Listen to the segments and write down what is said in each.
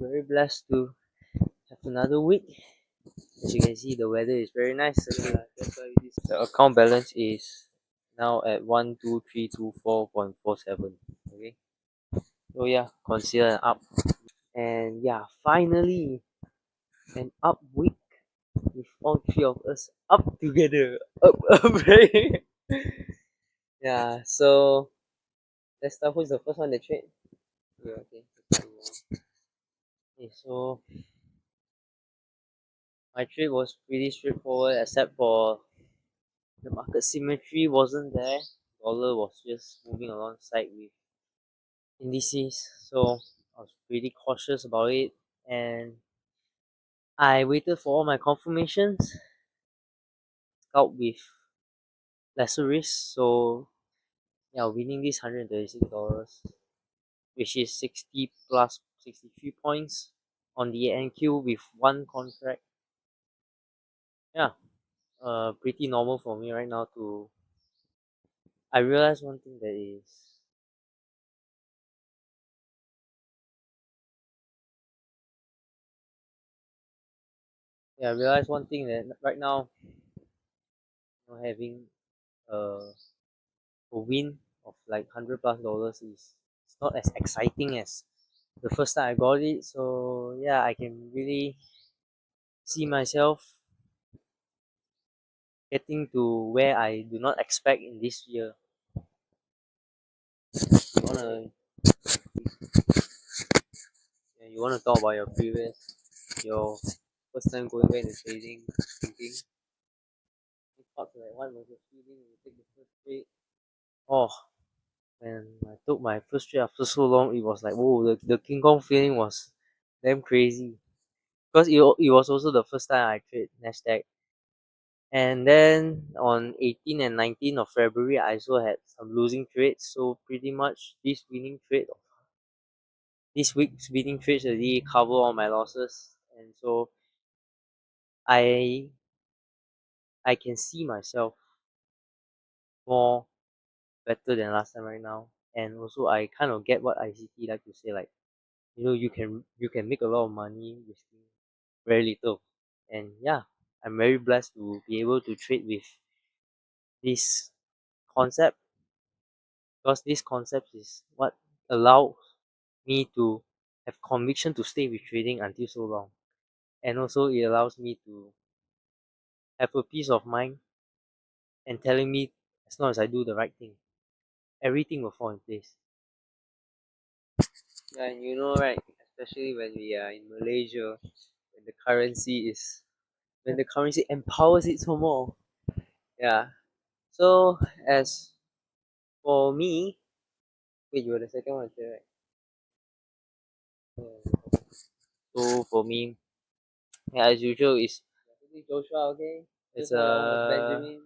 very blessed to have another week. As you can see, the weather is very nice. That's why the account balance is now at 12324.47. Okay, so yeah, consider an up. And yeah, finally an up week with all three of us up together. Up, right? Yeah, so let's start. Who's the first one to trade? Yeah, okay. Okay, so my trade was pretty straightforward except for the market symmetry wasn't there. Dollar was just moving alongside with indices, so I was pretty cautious about it, and I waited for all my confirmations out with lesser risk. So yeah, winning this $136, which is 60 plus 63 points on the NQ with one contract. Yeah, pretty normal for me right now to. I realized one thing that is. Yeah, I realized one thing that right now, having a win of like $100 plus is it's not as exciting as the first time I got it. So yeah, I can really see myself getting to where I do not expect in this year. You wanna yeah, you wanna talk about your first time going back into trading, thinking like what was your feeling when you take the first trade? Oh, when I took my first trade after so long, it was like whoa, the King Kong feeling was damn crazy. Because it was also the first time I trade Nasdaq. And then on 18 and 19 of February, I also had some losing trades. So pretty much this week's winning trades already cover all my losses. And so I I can see myself more better than last time right now. And also I kind of get what ICT like to say, like, you can make a lot of money risking very little. And yeah, I'm very blessed to be able to trade with this concept, because this concept is what allows me to have conviction to stay with trading until so long. And also it allows me to have a peace of mind and telling me as long as I do the right thing, everything will fall in place. Yeah, and right, especially when we are in Malaysia, when the currency is when the currency empowers it so more. Yeah. So as for me, wait, you were the second one, right? Yeah. So for me, yeah, as usual, is Joshua, okay? It's Benjamin.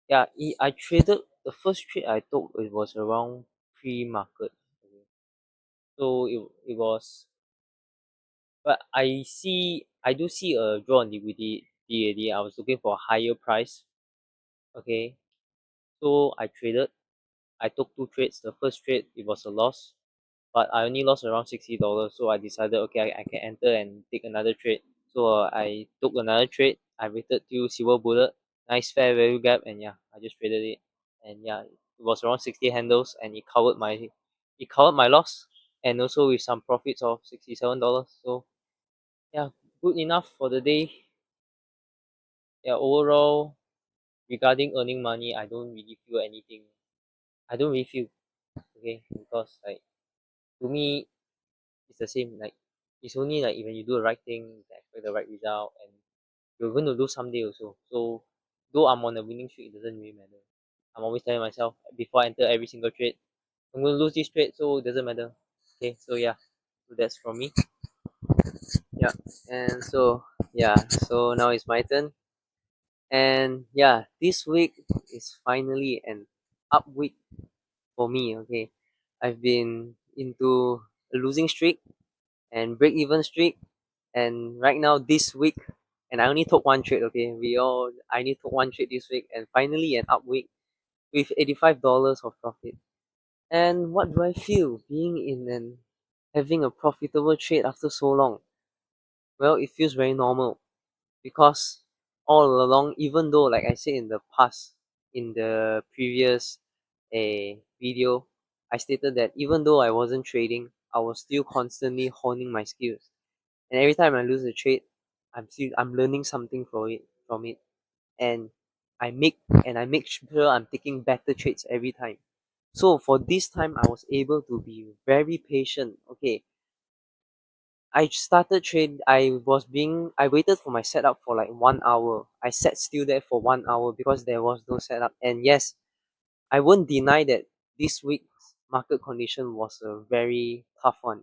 Yeah, I traded the first trade I took. It was around pre-market. Okay. So it was, but I do see a draw on liquidity already. I was looking for a higher price. Okay, so I traded. I took two trades. The first trade it was a loss, but I only lost around $60. So I decided, okay, I can enter and take another trade. So I took another trade. I waited till silver bullet, nice fair value gap, and yeah, I just traded it. And yeah, it was around 60 handles, and it covered my loss, and also with some profits of $67. So yeah, good enough for the day. Yeah, overall regarding earning money, I don't really feel anything. I don't really feel okay, because like to me it's the same. Like it's only like when you do the right thing, you can expect the right result, and you're going to lose someday also. So though I'm on a winning streak, it doesn't really matter. I'm always telling myself before I enter every single trade, I'm going to lose this trade, so it doesn't matter. Okay, so yeah, so that's from me. Yeah, and so now it's my turn. And yeah, this week is finally an up week for me. Okay, I've been into a losing streak and break even streak, and right now this week, and I only took one trade. Okay, I only took one trade this week, and finally an up week with $85 of profit. And what do I feel being in an having a profitable trade after so long? Well, it feels very normal because all along, even though like I said in the past, in the previous video, I stated that even though I wasn't trading, I was still constantly honing my skills. And every time I lose a trade, I'm learning something from it, and I make sure I'm taking better trades every time. So for this time, I was able to be very patient. Okay, I started trade. I waited for my setup for like 1 hour. I sat still there for 1 hour because there was no setup. And yes, I won't deny that this week's market condition was a very tough one.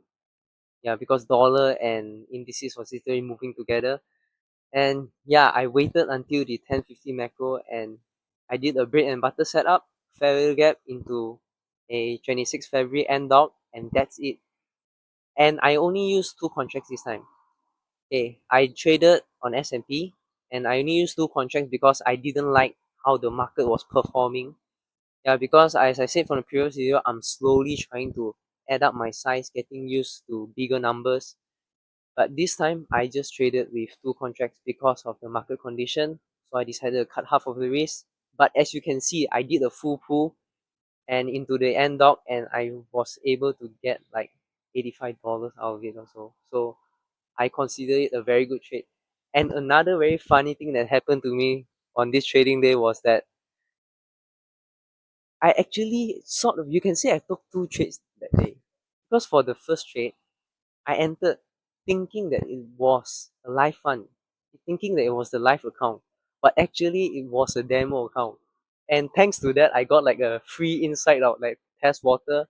Yeah, because dollar and indices was literally moving together. And yeah, I waited until the 1050 macro and I did a bread and butter setup, fair value gap into a 26 February end dog, and that's it. And I only used two contracts this time. Okay, I traded on S&P and I only used two contracts because I didn't like how the market was performing. Yeah, because as I said from the previous video, I'm slowly trying to add up my size, getting used to bigger numbers. But this time I just traded with two contracts because of the market condition. So I decided to cut half of the risk. But as you can see, I did a full pull and into the end dog, and I was able to get like $85 out of it also. So I consider it a very good trade. And another very funny thing that happened to me on this trading day was that I actually sort of, you can say I took two trades that day. Because for the first trade, I entered thinking that it was a live fund, thinking that it was the live account, but actually it was a demo account. And thanks to that, I got like a free inside out, like test water,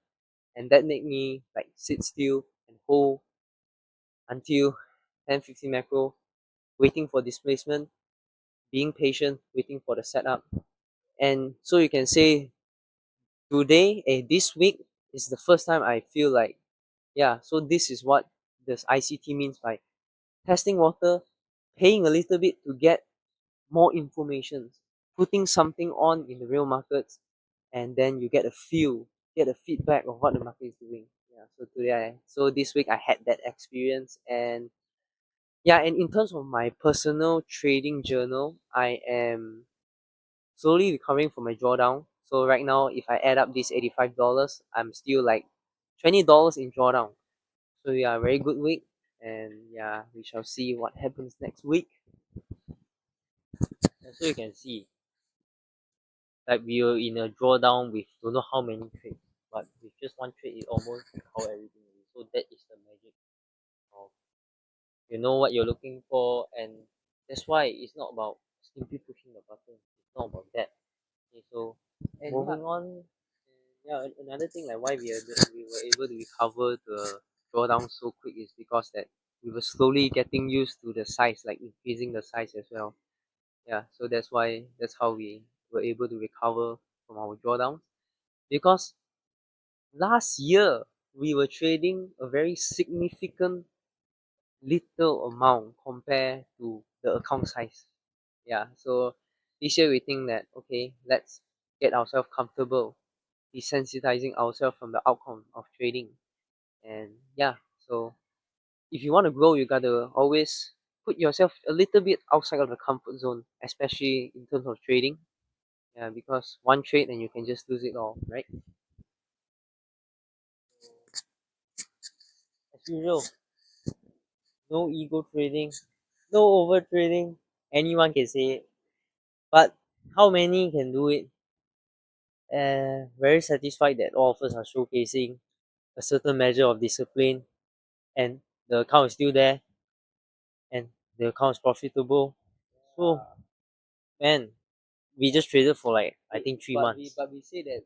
and that made me like sit still and hold until 1050 macro, waiting for displacement, being patient, waiting for the setup. And so you can say today, this week is the first time I feel like, yeah, so this is what this ICT means by testing water, paying a little bit to get more information, putting something on in the real markets, and then you get a feel, get a feedback of what the market is doing. Yeah, so this week I had that experience, and yeah, and in terms of my personal trading journal, I am slowly recovering from my drawdown. So right now, if I add up this $85, I'm still like $20 in drawdown. So yeah, very good week, and yeah, we shall see what happens next week. And so you can see, like we were in a drawdown with don't know how many trades, but with just one trade, it almost recover everything. So that is the magic of you know what you're looking for, and that's why it's not about simply pushing the button. It's not about that. Okay, so and moving on, yeah, another thing like why we were able to recover the drawdown so quick is because that we were slowly getting used to the size, like increasing the size as well. Yeah, so that's how we were able to recover from our drawdowns. Because last year we were trading a very significant little amount compared to the account size. Yeah, so this year we think that okay, let's get ourselves comfortable, desensitizing ourselves from the outcome of trading. And yeah, so if you want to grow, you gotta always put yourself a little bit outside of the comfort zone, especially in terms of trading. Yeah, because one trade and you can just lose it all, right? As usual, no ego trading, no over trading. Anyone can say it, but how many can do it? Very satisfied that all of us are showcasing a certain measure of discipline, and the account is still there, and the account is profitable. So, man, we just traded for like I think 3 months. But we say that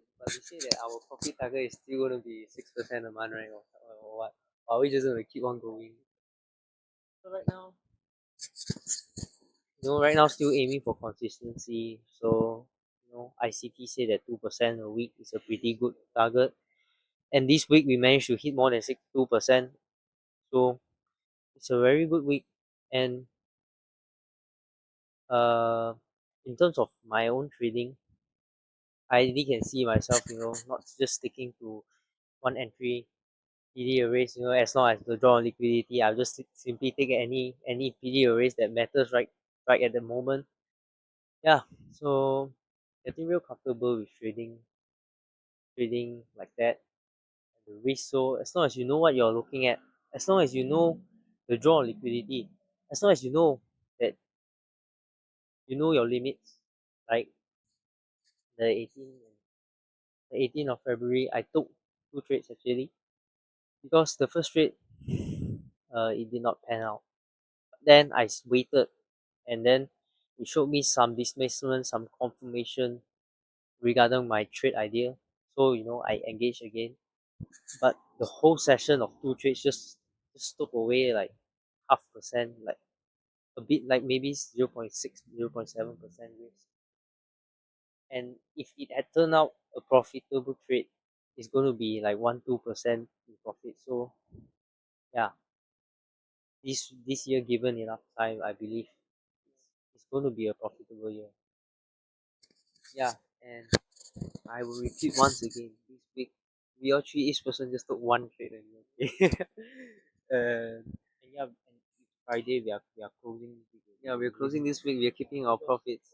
our profit target is still gonna be 6% a month, right? Or what? Or are we just gonna keep on going? So right now, right now still aiming for consistency. So, ICT say that 2% a week is a pretty good target. And this week we managed to hit more than 2%. So it's a very good week. And uh in terms of my own trading, I really can see myself, not just sticking to one entry. PD arrays, as long as the draw on liquidity, I'll just simply take any PD arrays that matters right at the moment. Yeah, so getting real comfortable with trading like that. The risk, so as long as you know what you're looking at, as long as you know the draw on liquidity, as long as you know that you know your limits, like the 18th of February, I took two trades actually because the first trade, it did not pan out. Then I waited, and then it showed me some displacement, some confirmation regarding my trade idea. So I engaged again, but the whole session of two trades just took away like half percent, like a bit, like maybe 0.6, 0.7% risk. And if it had turned out a profitable trade, it's going to be like 1-2% in profit. So yeah, this year, given enough time, I believe it's going to be a profitable year. Yeah, and I will repeat once again, this week we all three, each person just took one trade only. And yeah, and Friday we are closing. Yeah, we're closing this week. We're keeping our profits.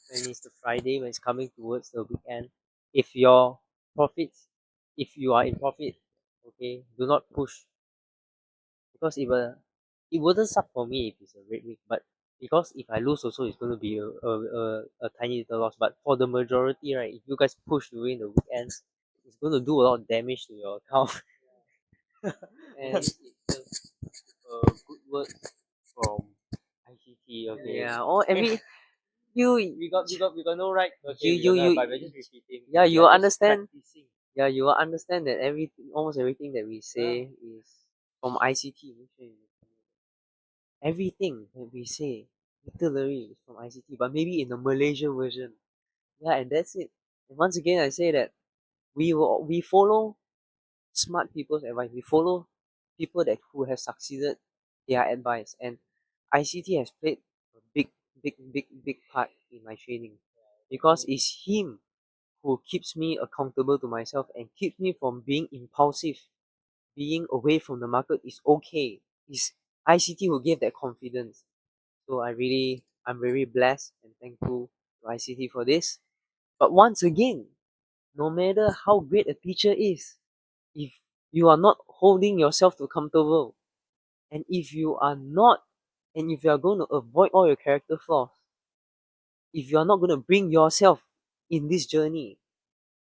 When it's the Friday, when it's coming towards the weekend, if your profits, if you are in profit, okay, do not push, because it wouldn't suck for me if it's a red week, but because if I lose also, it's going to be a tiny little loss. But for the majority, right, if you guys push during the weekends, it's going to do a lot of damage to your account. And it's a good word from ICT. Okay, yeah, or every you we got no right. Okay, but we're just repeating. Yeah, you will understand. Practicing. Yeah, you will understand that almost everything that we say is from ICT. Everything that we say literally is from ICT, but maybe in the Malaysian version. Yeah, and that's it. And once again, I say that we follow smart people's advice. We follow people that who have succeeded their advice, and ICT has played a big part in my training, because it's him who keeps me accountable to myself and keeps me from being impulsive. Being away from the market is okay. It's ICT who gave that confidence. So I'm very blessed and thankful to ICT for this. But once again, no matter how great a teacher is, if you are not holding yourself to accountable, and if you are going to avoid all your character flaws, if you are not going to bring yourself in this journey,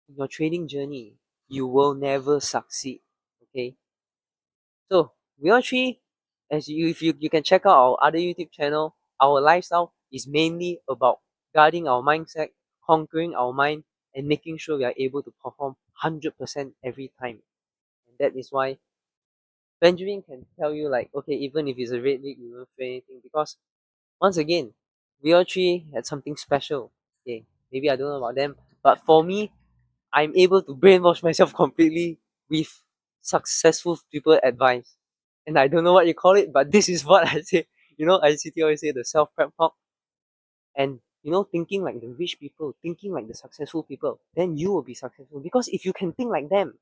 in your trading journey, you will never succeed. Okay. So we all three, as you can check out our other YouTube channel, our lifestyle is mainly about guarding our mindset, conquering our mind, and making sure we are able to perform 100% every time. And that is why Benjamin can tell you, like, okay, even if it's a red league, we won't feel anything, because once again, we all three had something special. Okay, maybe I don't know about them, but for me, I'm able to brainwash myself completely with successful people advice. And I don't know what you call it, but this is what I say. ICT always say the self prep talk. And thinking like the rich people, thinking like the successful people, then you will be successful. Because if you can think like them,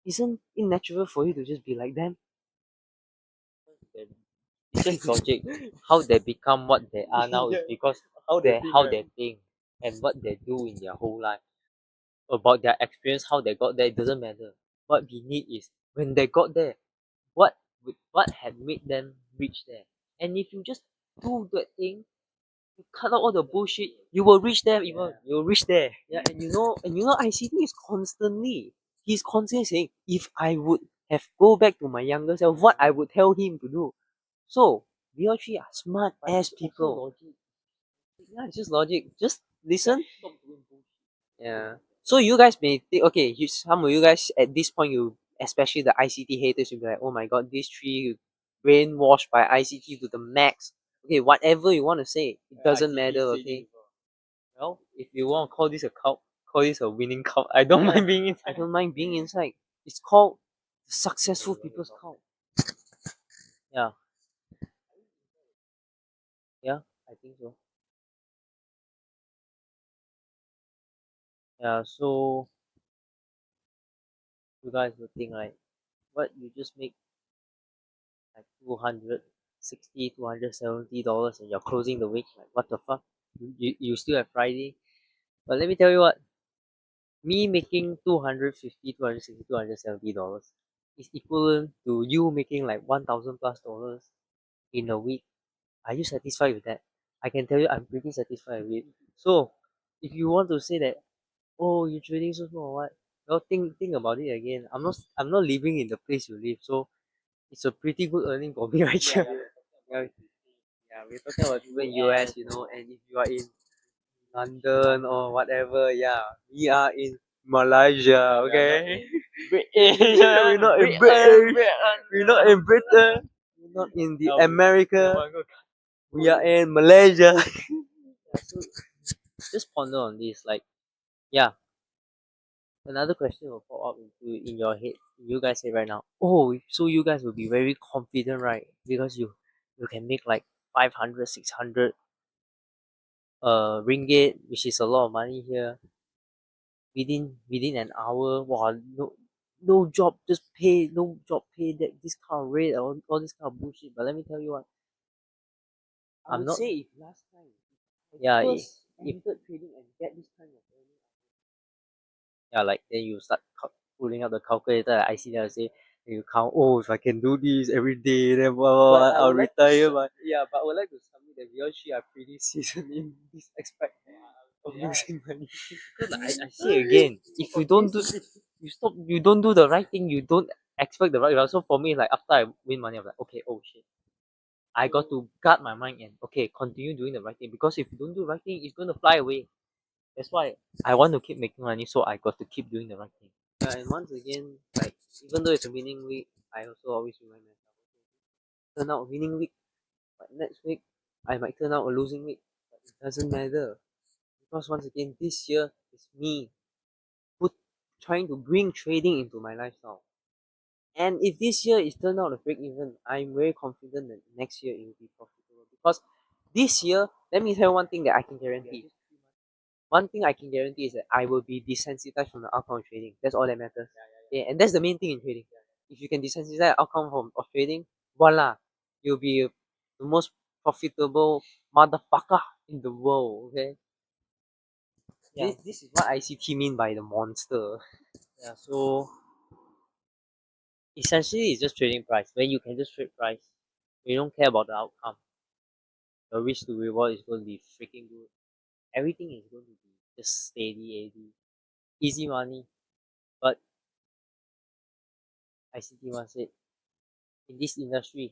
isn't it natural for you to just be like them? It's just logic. How they become what they are now is because how they think and what they do in their whole life. About their experience, how they got there, it doesn't matter. What we need is when they got there, what had made them reach there. And if you just do that thing, you cut out all the bullshit, you will reach there. Even you will reach there. Yeah, and ICT is he's constantly saying, if I would have go back to my younger self, what I would tell him to do. So we actually are smart as people. Yeah, it's just logic. Just listen. Yeah. So you guys may think, okay, some of you guys at this point, especially the ICT haters, will be like, oh my god, these three brainwashed by ICT to the max. Okay, whatever you want to say, it doesn't matter. Okay. Well, if you want to call this a cult, call this a winning cult. I don't mind being inside. I don't mind being inside. It's called the successful people's cult. Yeah. Yeah, I think so. Yeah. So you guys will think like, what you just make like $270 and you're closing the week. Like what the fuck? You still have Friday. But let me tell you what, me making $270 is equivalent to you making like 1,000 plus dollars in a week. Are you satisfied with that? I can tell you I'm pretty satisfied with it. So if you want to say that, oh, you're trading so small or what? Well, think about it again. I'm not living in the place you live, so it's a pretty good earning for me right here. Yeah, yeah, we're talking about people in US, and if you are in London or whatever, yeah, we are in Malaysia, okay? We're not in Britain. We're not in Britain. We're not in the America. We are in Malaysia. Yeah, so just ponder on this. Like, yeah, another question will pop up in your head. You guys say right now, oh, so you guys will be very confident, right? Because you can make like 500, 600 ringgit, which is a lot of money here, within an hour. Wow, no job, just pay, no job pay that this kind of rate, all this kind of bullshit. But let me tell you what, I'm not. Say if last time, yeah, if entered trading and get this kind of earning, yeah, like then you start pulling out the calculator. I see that say you count. Oh, if I can do this every day, then I'll retire. But yeah, but I would like to submit that we all three are pretty seasoned in this aspect of losing money. Because like, I say again, if you don't do, you don't do the right thing, you don't expect the right result. So for me, like after I win money, I'm like, okay, oh shit, I got to guard my mind and okay, continue doing the right thing. Because if you don't do the right thing, it's gonna fly away. That's why I want to keep making money, so I got to keep doing the right thing. And once again, like even though it's a winning week, I also always remind myself, turn out a winning week, but next week I might turn out a losing week. But it doesn't matter because once again, this year is me put trying to bring trading into my lifestyle. And if this year is turned out a break even, I'm very confident that next year it will be profitable. Because this year, let me tell you one thing that I can guarantee. One thing I can guarantee is that I will be desensitized from the outcome of trading. That's all that matters. Yeah, and that's the main thing in trading. If you can desensitize the outcome of trading, voila, you'll be the most profitable motherfucker in the world. Okay. Yeah. This is what ICT mean by the monster. Yeah. So essentially, it's just trading price. When you can just trade price, you don't care about the outcome. The risk to reward is going to be freaking good. Everything is going to be just steady, easy money. But ICT once said, in this industry, you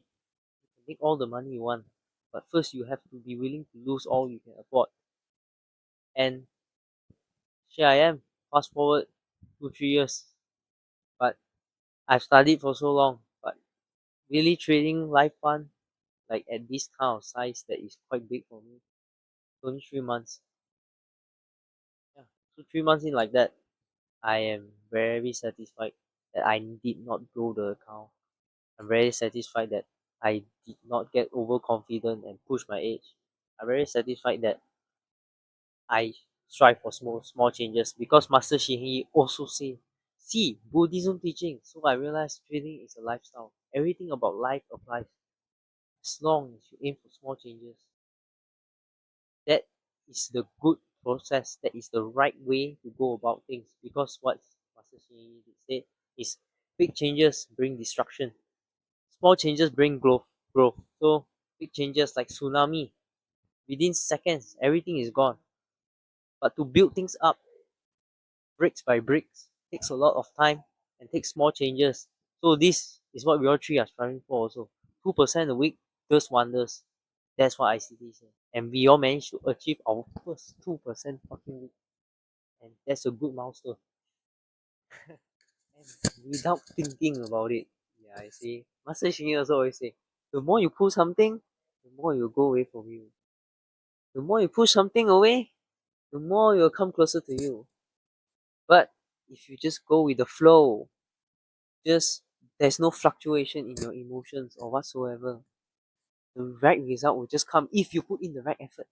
can make all the money you want, but first you have to be willing to lose all you can afford. And here I am, fast forward 2, 3 years, but I've studied for so long, but really trading live fund, like at this kind of size that is quite big for me, only 3 months. Yeah, so 3 months in like that, I am very satisfied that I did not blow the account. I'm very satisfied that I did not get overconfident and push my age. I'm very satisfied that I strive for small changes because Master Shinhei also say, see, Buddhism teaching. So I realized trading is a lifestyle. Everything about life applies as long as you aim for small changes. That is the good process. That is the right way to go about things. Because what Master Shinhei said is big changes bring destruction. Small changes bring growth. So big changes like tsunami, within seconds, everything is gone. But to build things up bricks by bricks takes a lot of time and takes small changes. So this is what we all three are striving for also. 2% a week does wonders. That's what ICT said. And we all managed to achieve our first 2% fucking week. And that's a good milestone. And without thinking about it. Yeah, I see. Master Shingi also always say, the more you pull something, the more it will go away from you. The more you push something away, the more it will come closer to you. But if you just go with the flow, just there's no fluctuation in your emotions or whatsoever, the right result will just come if you put in the right effort.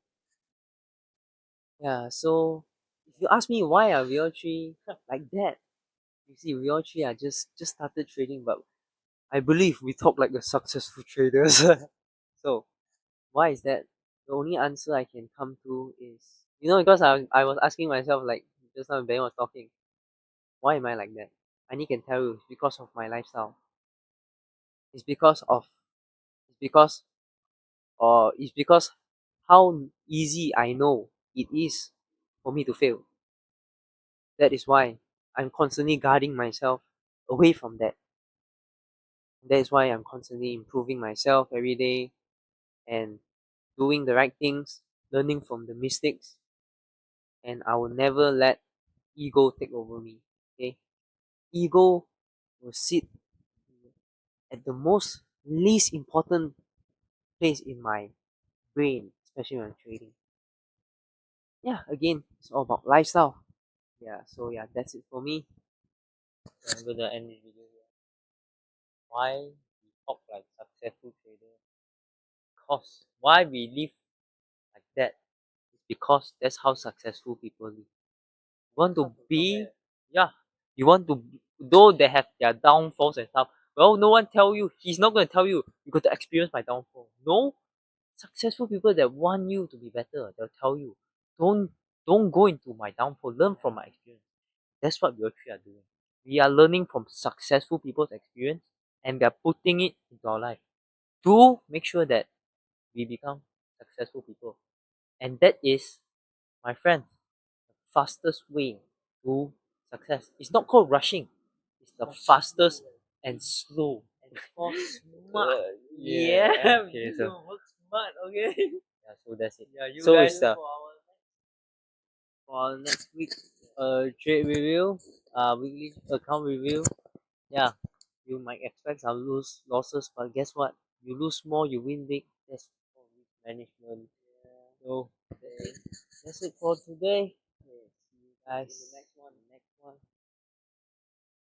Yeah, so if you ask me why are we all three like that, you see, we all three are just started trading, but I believe we talk like a successful traders. So why is that? The only answer I can come to is, because I was asking myself, like just now Ben was talking, why am I like that? And he can tell you it's because of my lifestyle. It's because of it's because it's because how easy I know it is for me to fail. That is why I'm constantly guarding myself away from that. That is why I'm constantly improving myself every day and doing the right things, learning from the mistakes, and I will never let ego take over me. Okay? Ego will sit at the most least important place in my brain, especially when I'm trading. Yeah, again, it's all about lifestyle. Yeah, so yeah, that's it for me. So I'm gonna end this video here. Why we talk like successful traders? Because why we live like that is because that's how successful people live. You want to be, yeah, you want to, though they have their downfalls and stuff. Well, no one tell you. He's not gonna tell you. You got to experience my downfall. No, successful people that want you to be better, they'll tell you, don't don't go into my downfall. Learn from my experience. That's what we all three are doing. We are learning from successful people's experience and we are putting it into our life to make sure that we become successful people. And that is, my friends, the fastest way to success. It's not called rushing. It's the fastest and slow and for smart. Yeah, okay, so work smart, okay. Yeah, so that's it. Yeah, you so guys it's for next week trade review, weekly account review. Yeah, you might expect some losses, but guess what? You lose small, you win big. That's for risk management. So that's it for today. Okay, see you guys in the next one.